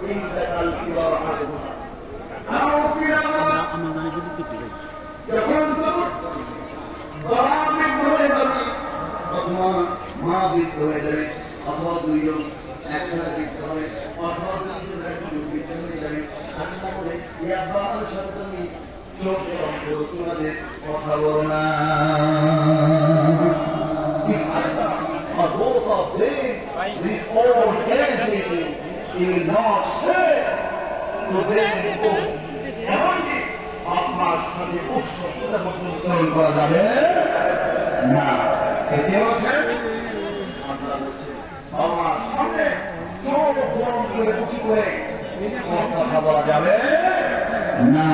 ইন্তাকাল কিবারহাম আও কিরামা আমার যদি দিতে যখন বাবা হয়ে যাবে অথবা মা বৃদ্ধ হয়ে যাবে অথবা দুইজন একসাথে বৃদ্ধ হবে অথবা দুইজন একজন বৃদ্ধ হয়ে যাবে ঠান্ডা করে ইয়াবার সাথে তুমি চোখ করো তোমাদের কথা বলো না both of them this old age meeting he will not say to them এমনকি আপনার সাথে উৎসবটা গ্রহণ করা যাবে না এতে হচ্ছে আমার সামনে চোখ গরম করে উঁচু করে কথা বলা যাবে না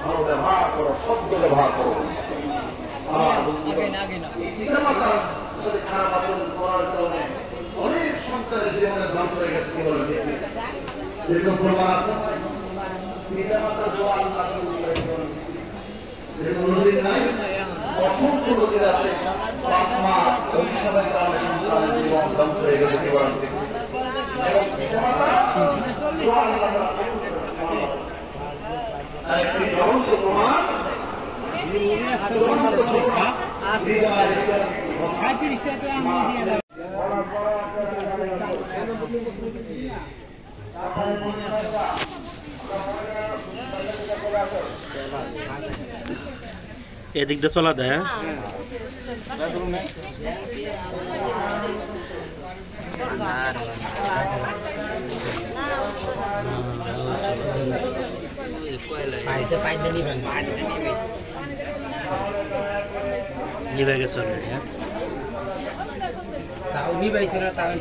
ভালো ব্যবহার করো শব্দ ব্যবহার করো খারাপ আচরণ করার কারণে অনেক সন্তানের জীবনে ধ্বংস হয়ে গেছে কি বলেন এরকম প্রমাণ আছে পিতা মাতার দোয়া আল্লাহ এরকম নজির নাই অসংখ্য নজির আছে বাপ মা অভিশাপের কারণে সন্তানের জীবন ধ্বংস হয়ে গেছে কি বলেন এবং পিতা মাতা দোয়া আল্লাহ আরেকটি জ্বলন্ত প্রমাণ এদিকটা চলা দেয় নিবে গেছে অলরেডি হ্যাঁ তাও নিবাইছে না তাও